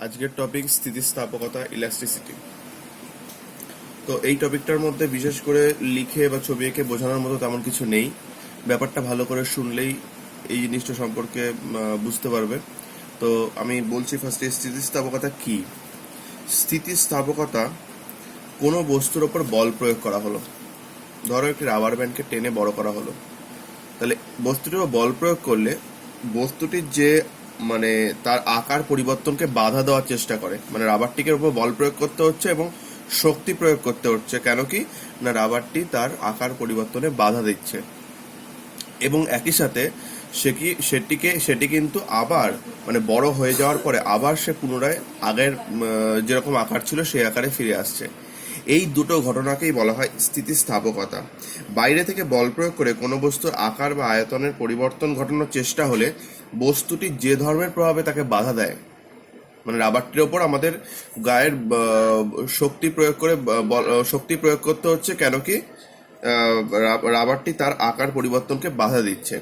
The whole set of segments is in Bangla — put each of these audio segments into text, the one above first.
আজকের টপিক স্থিতিস্থাপকতা ইলাস্টিসিটি। তো এই টপিকটার মধ্যে বিশেষ করে লিখে বা ছবি এঁকে বোঝানোর মতো তেমন কিছু নেই। ব্যাপারটা ভালো করে শুনলেই এই জিনিসটা সম্পর্কে বুঝতে পারবে। তো আমি বলছি ফার্স্টে স্থিতিস্থাপকতা কি। স্থিতিস্থাপকতা কোনো বস্তুর ওপর বল প্রয়োগ করা হলো। ধরো একটি রাবার ব্যান্ডকে টেনে বড় করা হলো, তাহলে বস্তুটির উপর বল প্রয়োগ করলে বস্তুটির যে তার আকার পরিবর্তনকে বাধা দেওয়ার চেষ্টা করে। রাবারটিকে উপর বল প্রয়োগ করতে হচ্ছে এবং শক্তি প্রয়োগ করতে হচ্ছে, কেন কি না রাবারটি তার আকার পরিবর্তনে বাধা দিচ্ছে এবং একই সাথে সেটি কিন্তু আবার বড় হয়ে যাওয়ার পরে আবার সে পুনরায় আগের যেরকম আকার ছিল সেই আকারে ফিরে আসছে। এই দুটো ঘটনাকেই বলা হয় স্থিতিস্থাপকতা। বাইরে থেকে বল প্রয়োগ করে কোনো বস্তুর আকার বা আয়তনের পরিবর্তন ঘটানোর চেষ্টা হলে বস্তুটি যে ধর্মের প্রভাবে তাকে বাধা দেয়, রাবারটির ওপর আমাদের গায়ের শক্তি প্রয়োগ করতে হচ্ছে, কেন কি রাবারটি তার আকার পরিবর্তনকে বাধা দিচ্ছে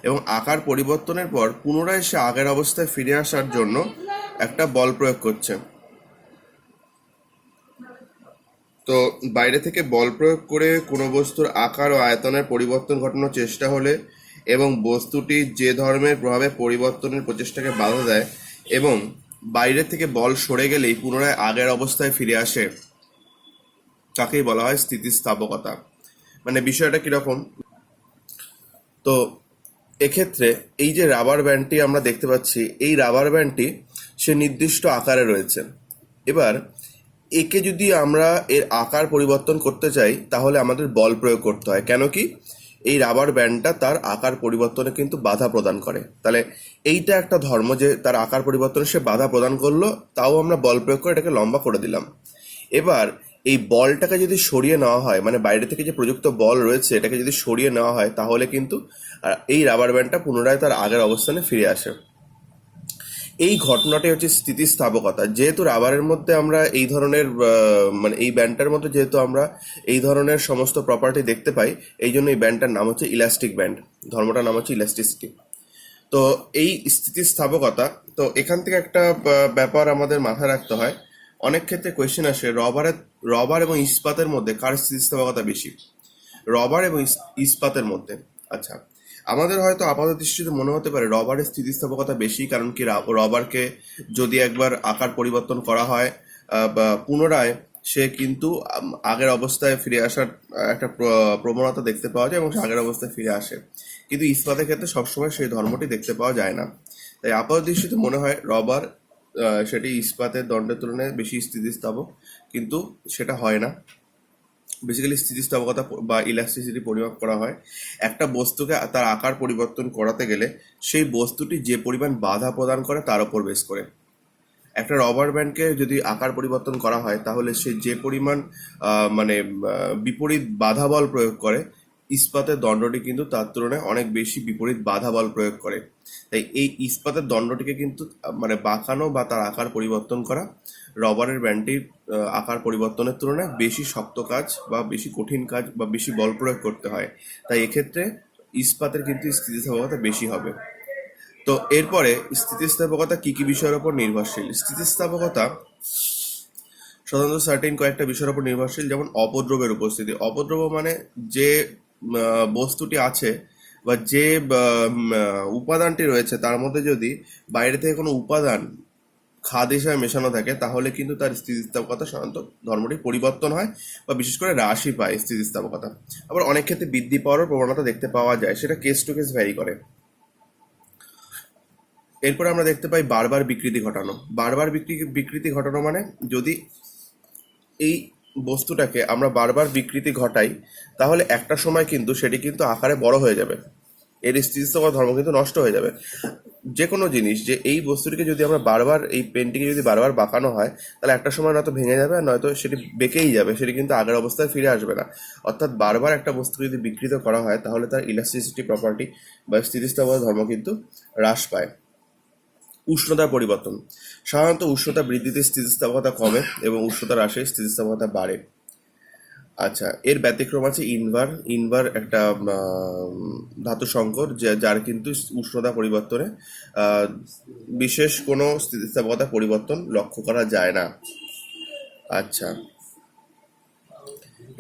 এবং আকার পরিবর্তনের পর পুনরায় সে আগের অবস্থায় ফিরে আসার জন্য একটা বল প্রয়োগ করছে। তো বাইরে থেকে বল প্রয়োগ করে কোনো বস্তুর আকার ও আয়তনের পরিবর্তন ঘটানোর চেষ্টা হলে এবং বস্তুটি যে ধর্মের প্রভাবে পরিবর্তনের প্রচেষ্টাকে বাধা দেয় এবং বাইরে থেকে বল সরে গেলেই পুনরায় আগের অবস্থায় ফিরে আসে, তাকেই বলা হয় স্থিতিস্থাপকতা। বিষয়টা কিরকম? তো এক্ষেত্রে এই যে রাবার ব্যান্ডটি আমরা দেখতে পাচ্ছি, এই রাবার ব্যান্ডটি সে নির্দিষ্ট আকারে রয়েছে। এবার একে যদি আমরা এর আকার পরিবর্তন করতে চাই তাহলে আমাদের বল প্রয়োগ করতে হয়, কেন কি এই রাবার ব্যান্ডটা তার আকার পরিবর্তনে কিন্তু বাধা প্রদান করে। তাহলে এইটা একটা ধর্ম যে তার আকার পরিবর্তনে সে বাধা প্রদান করলো, তাও আমরা বল প্রয়োগ করে এটাকে লম্বা করে দিলাম। এবার এই বলটাকে যদি সরিয়ে নেওয়া হয়, বাইরে থেকে যে প্রযুক্ত বল রয়েছে এটাকে যদি সরিয়ে নেওয়া হয়, তাহলে কিন্তু এই রাবার ব্যান্ডটা পুনরায় তার আগের অবস্থানে ফিরে আসে। এই ঘটনাটি হচ্ছে স্থিতিস্থাপকতা। যেহেতু রাবারের মধ্যে আমরা এই ধরনের এই ব্যান্ডটার মধ্যে যেহেতু আমরা এই ধরনের সমস্ত প্রপার্টি দেখতে পাই, এই জন্য এই ব্যান্ডটার নাম হচ্ছে ইলাস্টিক ব্যান্ড, ধর্মটার নাম হচ্ছে ইলাস্টিসিটি। তো এই স্থিতিস্থাপকতা, তো এখান থেকে একটা ব্যাপার আমাদের মাথায় রাখতে হয়। অনেক ক্ষেত্রে কোয়েশ্চেন আসে, রবার এবং ইস্পাতের মধ্যে কার স্থিতিস্থাপকতা বেশি? রবার এবং ইস্পাতের মধ্যে। আচ্ছা, আমাদের হয়তো আপাত দৃষ্টিতে মনে হতে পারে রবারের স্থিতিস্থাপকতা বেশি, কারণ কি রবারকে যদি একবার আকার পরিবর্তন করা হয় বা পুনরায় সে কিন্তু আগের অবস্থায় ফিরে আসার একটা প্রবণতা দেখতে পাওয়া যায় এবং সে আগের অবস্থায় ফিরে আসে। কিন্তু ইস্পাতের ক্ষেত্রে সবসময় সেই ধর্মটি দেখতে পাওয়া যায় না। তাই আপাত দৃষ্টিতে মনে হয় রবার সেটি ইস্পাতের দণ্ডের তুলনায় বেশি স্থিতিস্থাপক, কিন্তু সেটা হয় না। বেসিক্যালি স্থিতিস্থাপকতা বা ইলাস্টিসিটি পরিমাপ করা হয় একটা বস্তুকে তার আকার পরিবর্তন করাতে গেলে সেই বস্তুটি যে পরিমাণ বাধা প্রদান করে তার উপর বেস করে। একটা রবার ব্যান্ডকে যদি আকার পরিবর্তন করা হয় তাহলে সে যে পরিমাণ বিপরীত বাধা বল প্রয়োগ করে, ইস্পাতের দণ্ডটি কিন্তু তার তুলনায় অনেক বেশি বিপরীত বাধা বল প্রয়োগ করে। তাই এই ইস্পাতের দণ্ডটিকে কিন্তু বাঁকানো বা তার আকার পরিবর্তন করা রবারের ব্যান্ডটির আকার পরিবর্তনের তুলনায় বেশি শক্ত কাজ বা বেশি কঠিন কাজ বা বেশি বল প্রয়োগ করতে হয়। তাই এক্ষেত্রে ইস্পাতের কিন্তু স্থিতিস্থাপকতা বেশি হবে। তো এরপরে স্থিতিস্থাপকতা কি কি বিষয়ের উপর নির্ভরশীল? স্থিতিস্থাপকতা সাধারণত সার্টেন কয়েকটা বিষয়ের উপর নির্ভরশীল, যেমন অপদ্রবের উপস্থিতি। অপদ্রব যে বস্তুটি আছে বা যে উপাদানটি রয়েছে তার মধ্যে যদি বাইরে থেকে কোনো উপাদান খাদ হিসাবে মেশানো থাকে তাহলে কিন্তু তার স্থিতিস্থাপকতা সাধারণত ধর্মটি পরিবর্তন হয় বা বিশেষ করে হ্রাসই পায় স্থিতিস্থাপকতা। আবার অনেক ক্ষেত্রে বৃদ্ধি পাওয়ারও প্রবণতা দেখতে পাওয়া যায়, সেটা কেস টু কেস ভ্যারি করে। এরপরে আমরা দেখতে পাই বারবার বিকৃতি ঘটানো। বারবার বিকৃতি ঘটানো যদি এই বস্তুটাকে আমরা বারবার বিকৃতি ঘটাই তাহলে একটা সময় কিন্তু সেটি কিন্তু আকারে বড় হয়ে যাবে, এর স্থিতিস্থাপক ধর্ম কিন্তু নষ্ট হয়ে যাবে। যে কোনো জিনিস, যে এই বস্তুটিকে যদি আমরা বারবার, এই পেনটিকে যদি বারবার বাঁকানো হয় তাহলে একটা সময় নয়তো ভেঙে যাবে আর নয়তো সেটি বেঁকেই যাবে, সেটি কিন্তু আগের অবস্থায় ফিরে আসবে না। অর্থাৎ বারবার একটা বস্তু যদি বিকৃত করা হয় তাহলে তার ইলাস্টিসিটি প্রপার্টি বা স্থিতিস্থাপক ধর্ম কিন্তু হ্রাস পায়। উষ্ণতার পরিবর্তন। সাধারণত উষ্ণতা বৃদ্ধিতে স্থিতিস্থাপকতা কমে এবং উষ্ণতা হ্রাসে স্থিতিস্থাপকতা বাড়ে। আচ্ছা, এর ব্যতিক্রম আছে ইনভার। ইনভার একটা ধাতু সংকর যার কিন্তু উষ্ণতা পরিবর্তনে আহ, বিশেষ কোনো স্থিতিস্থাপকতা পরিবর্তন লক্ষ্য করা যায় না। আচ্ছা,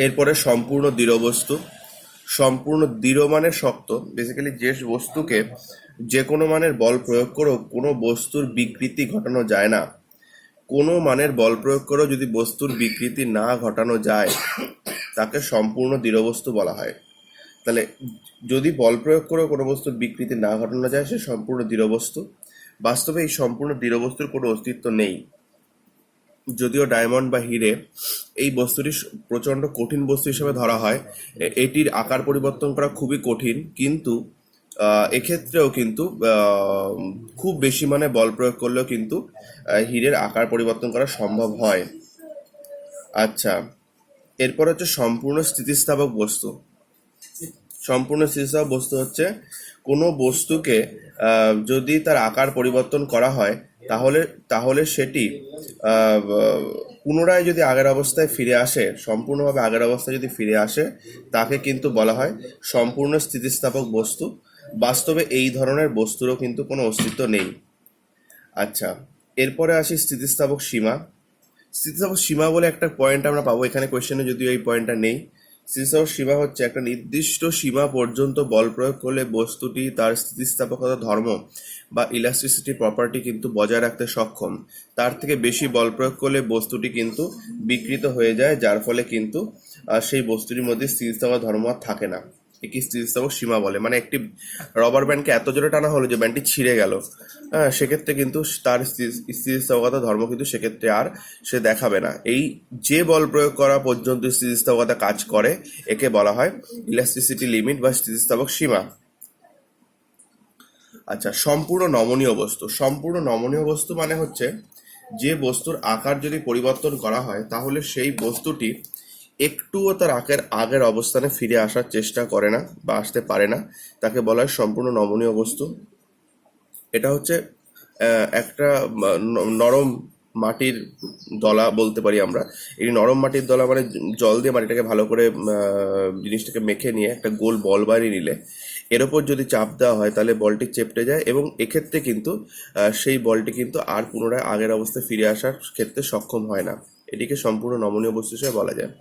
এরপরে সম্পূর্ণ দৃঢ় বস্তু। সম্পূর্ণ দৃঢ় মানে শক্ত, বেসিক্যালি যে বস্তুকে যে কোনো মানের বল প্রয়োগ করেও কোনো বস্তুর বিকৃতি ঘটানো যায় না। কোনো মানের বল প্রয়োগ করেও যদি বস্তুর বিকৃতি না ঘটানো যায় তাকে সম্পূর্ণ দৃঢ় বস্তু বলা হয়। তাহলে যদি বল প্রয়োগ করেও কোনো বস্তুর বিকৃতি না ঘটানো যায় সে সম্পূর্ণ দৃঢ় বস্তু। বাস্তবে এই সম্পূর্ণ দৃঢ় বস্তুর কোনো অস্তিত্ব নেই। যদিও ডায়মন্ড বা হিরে এই বস্তুটি প্রচণ্ড কঠিন বস্তু হিসেবে ধরা হয়, এটির আকার পরিবর্তন করা খুবই কঠিন, কিন্তু এক্ষেত্রেও কিন্তু খুব বেশি মানে বল প্রয়োগ করলেও কিন্তু হীরের আকার পরিবর্তন করা সম্ভব হয়। আচ্ছা, এরপর হচ্ছে সম্পূর্ণ স্থিতিস্থাপক বস্তু। সম্পূর্ণ স্থিতিস্থাপক বস্তু হচ্ছে কোনো বস্তুকে যদি তার আকার পরিবর্তন করা হয় তাহলে তাহলে সেটি পুনরায় যদি আগের অবস্থায় ফিরে আসে, সম্পূর্ণভাবে আগের অবস্থায় যদি ফিরে আসে তাকে কিন্তু বলা হয় সম্পূর্ণ স্থিতিস্থাপক বস্তু। বাস্তবে এই ধরনের বস্তুরও কিন্তু কোনো অস্তিত্ব নেই। আচ্ছা, এরপরে আসি স্থিতিস্থাপক সীমা। স্থিতিস্থাপক সীমা বলে একটা পয়েন্ট আমরা পাবো এখানে কোয়েশ্চেনে, যদিও এই পয়েন্টটা নেই। স্থিতিস্থাপক সীমা হচ্ছে একটা নির্দিষ্ট সীমা পর্যন্ত বল প্রয়োগ করলে বস্তুটি তার স্থিতিস্থাপকতা ধর্ম বা ইলাস্টিসিটি প্রপার্টি কিন্তু বজায় রাখতে সক্ষম। তার থেকে বেশি বল প্রয়োগ করলে বস্তুটি কিন্তু বিকৃত হয়ে যায়, যার ফলে কিন্তু সেই বস্তুটির মধ্যে স্থিতিস্থাপক ধর্ম আর থাকে না। একে স্থিতিস্থাপক সীমা বলে। মানে একটি রবার ব্যান্ডকে এত জোরে টানা হলো যে ব্যান্ডটি ছিঁড়ে গেল, হ্যাঁ, সেক্ষেত্রে কিন্তু তার স্থিতিস্থাপকতা ধর্ম কিন্তু সেক্ষেত্রে আর সে দেখাবে না। এই যে বল প্রয়োগ করা পর্যন্ত স্থিতিস্থাপকতা কাজ করে একে বলা হয় ইলাস্টিসিটি লিমিট বা স্থিতিস্থাপক সীমা। আচ্ছা, সম্পূর্ণ নমনীয় বস্তু। সম্পূর্ণ নমনীয় বস্তু মানে হচ্ছে যে বস্তুর আকার যদি পরিবর্তন করা হয় তাহলে সেই বস্তুটি একটুও তার আগের অবস্থানে ফিরে আসার চেষ্টা করে না বা আসতে পারে না, তাকে বলা হয় সম্পূর্ণ নমনীয় বস্তু। এটা হচ্ছে একটা নরম মাটির দলা বলতে পারি আমরা। এই নরম মাটির দলা মানে জল দিয়ে মাটিটাকে ভালো করে জিনিসটাকে মেখে নিয়ে একটা গোল বল বানিয়ে নিলে এর ওপর যদি চাপ দেওয়া হয় তাহলে বলটি চেপটে যায়, এবং এক্ষেত্রে কিন্তু সেই বলটি কিন্তু আর পুনরায় আগের অবস্থায় ফিরে আসার ক্ষেত্রে সক্ষম হয় না। এটিকে সম্পূর্ণ নমনীয় বস্তু হিসেবে বলা যায়।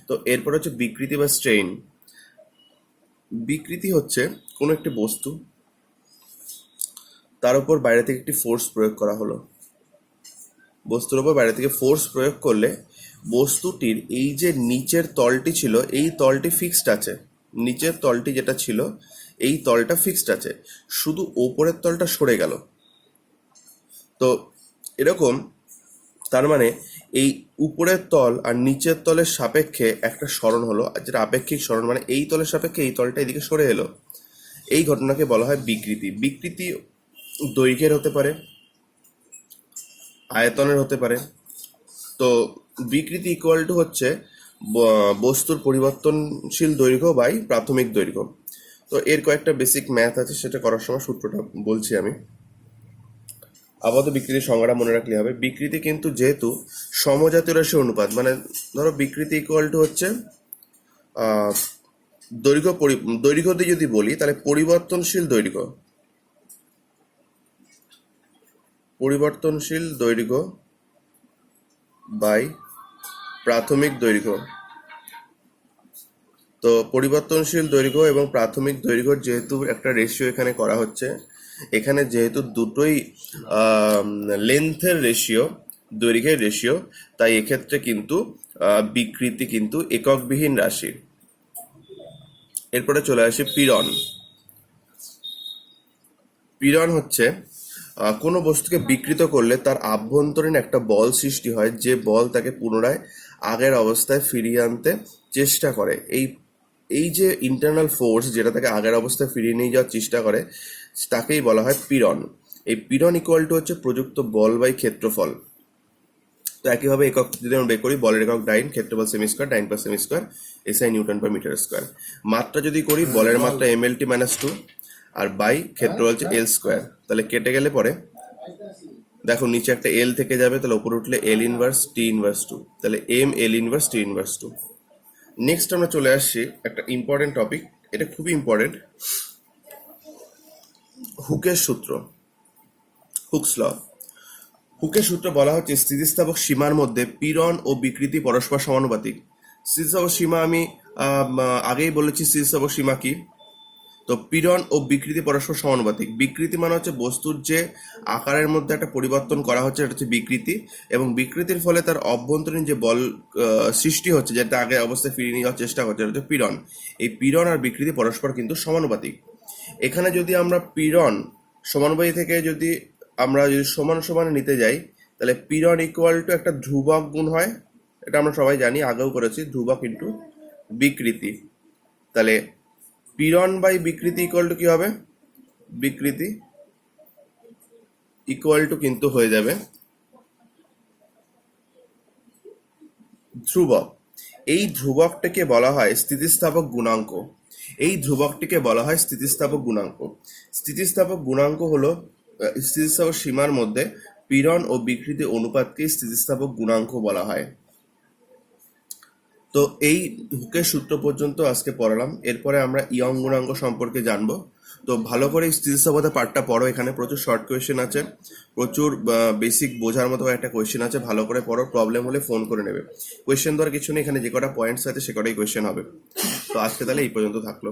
তো এরপর হচ্ছে বিকৃতি বা স্ট্রেইন। বিকৃতি হচ্ছে কোনো একটি বস্তু, তার উপর বাইরে থেকে একটি ফোর্স প্রয়োগ করা হলো। বস্তুর উপর বাইরে থেকে ফোর্স প্রয়োগ করলে বস্তুটির এই যে নিচের তলটি ছিল এই তলটি ফিক্সড আছে। নিচের তলটি যেটা ছিল এই তলটা ফিক্সড আছে, শুধু ওপরের তলটা সরে গেল। তো এরকম, তার মানে এই উপরের তল আর নিচের তলের সাপেক্ষে একটা সরণ হলো, যেটা আপেক্ষিক সরণ, মানে এই তলের সাপেক্ষে এই তলটা এদিকে সরে এলো। এই ঘটনাকে বলা হয় বিকৃতি। বিকৃতি দৈর্ঘ্যের হতে পারে, আয়তনের হতে পারে। তো বিকৃতি ইকুয়াল টু হচ্ছে বস্তুর পরিবর্তনশীল দৈর্ঘ্য বাই প্রাথমিক দৈর্ঘ্য। তো এর কয়েকটা বেসিক ম্যাথ আছে, সেটা করার সময় সূত্রটা বলছি আমি। আপাতত বিকৃতির সংজ্ঞাটা মনে রাখলে হবে। বিকৃতি কিন্তু যেহেতু সমজাতীয় রাশি অনুপাত, মানে ধরো বিকৃতি ইকুয়াল টু হচ্ছে দৈর্ঘ্য দৈর্ঘ্য দিয়ে যদি বলি তাহলে পরিবর্তনশীল দৈর্ঘ্য, পরিবর্তনশীল দৈর্ঘ্য বাই প্রাথমিক দৈর্ঘ্য। তো পরিবর্তনশীল দৈর্ঘ্য এবং প্রাথমিক দৈর্ঘ্যর যেহেতু একটা রেশিও এখানে করা হচ্ছে, এখানে যেহেতু দুটোই লেন্থের রেশিও, দৈর্ঘ্যের রেশিও, তাই এক্ষেত্রে কিন্তু বিকৃতি কিন্তু এককবিহীন রাশি। এরপরে চলে আসি পীড়ন। পীড়ন হচ্ছে কোনো বস্তুকে বিকৃত করলে তার আভ্যন্তরীণ একটা বল সৃষ্টি হয়, যে বল তাকে পুনরায় আগের অবস্থায় ফিরিয়ে আনতে চেষ্টা করে। এই যে ইন্টারনাল ফোর্স যেটা তাকে আগের অবস্থায় ফিরিয়ে নিয়ে যাওয়ার চেষ্টা করে তাকেই বলা হয় পীড়ন। এই পীড়ন ইকুয়াল টু হচ্ছে প্রযুক্ত বল বাই ক্ষেত্রফল। তো একইভাবে একক যদি আমরা বের করি, বলের একক ডাইন, ক্ষেত্রফল সেমি স্কোয়ার, ডাইন পার সেমি square, SI newton per metre square. মাত্রা যদি করি, বলের মাত্রা এমএলটি -2 আর বাই ক্ষেত্রফল হচ্ছে এল স্কোয়ার। তাহলে কেটে গেলে পরে দেখো নিচে একটা এল থেকে যাবে, তাহলে উপরে উঠলে এল ইনভার্স টি ইনভার্স 2, তাহলে M L inverse T inverse 2। Next আমরা চলে আসছি একটা ইম্পর্টেন্ট টপিক, এটা খুবই ইম্পর্টেন্ট, হুকের সূত্র, হুকস ল। হুকের সূত্র বলা হচ্ছে স্থিতিস্থাপক সীমার মধ্যে পীড়ন ও বিকৃতি পরস্পর সমানুপাতিক। স্থিতিস্থাপক সীমা আমি আগেই বলেছি স্থিতিস্থাপক সীমা কি। তো পীড়ন ও বিকৃতি পরস্পর সমানুপাতিক। বিকৃতি মানে হচ্ছে বস্তুর যে আকারের মধ্যে একটা পরিবর্তন করা হচ্ছে, এটা হচ্ছে বিকৃতি, এবং বিকৃতির ফলে তার অভ্যন্তরীণ যে বল সৃষ্টি হচ্ছে, যেটা আগে অবস্থায় ফিরিয়ে নেওয়ার চেষ্টা করছে, এটা হচ্ছে পীড়ন। এই পীড়ন আর বিকৃতি পরস্পর কিন্তু সমানুপাতিক। এখানে যদি আমরা পীড়ন সমানুপাতি থেকে যদি আমরা যদি সমান সমান নিতে যাই, তাহলে পীড়ন ইকুয়াল টু একটা ধ্রুবক গুণ হয়, এটা আমরা সবাই জানি, আগেও করেছি, ধ্রুবক ইন্টু বিকৃতি। তাহলে পীড়ন বাই বিকৃতি ইকুয়াল টু কি হবে? বিকৃতি ইকুয়াল টু কিন্তু হয়ে যাবে ধ্রুবক। এই ধ্রুবকটাকে বলা হয় স্থিতিস্থাপক গুণাঙ্ক। এই ধ্রুবকটিকে বলা হয় স্থিতিস্থাপক গুণাঙ্ক। স্থিতিস্থাপক গুণাঙ্ক হলো স্থিতিস্থাপক সীমার মধ্যে পীড়ন ও বিকৃতি অনুপাতকে স্থিতিস্থাপক গুণাঙ্ক বলা হয়। তো এই হুকের সূত্র পর্যন্ত আজকে পড়ালাম। এরপরে আমরা ইয়ং গুণাঙ্ক সম্পর্কে জানবো। তো ভালো করে স্থিতিস্থাপকতা পার্টটা পড়ো, এখানে প্রচুর শর্ট কোয়েশ্চেন আছে, প্রচুর বেসিক বোঝার মতো একটা কোয়েশ্চেন আছে, ভালো করে পড়ো। প্রবলেম হলে ফোন করে নেবে। কোয়েশ্চেন দেওয়ার কিছু নেই, এখানে যে কটা পয়েন্টস আছে সে কটাই কোয়েশ্চেন হবে। তো আজকে তাহলে এই পর্যন্ত থাকলো।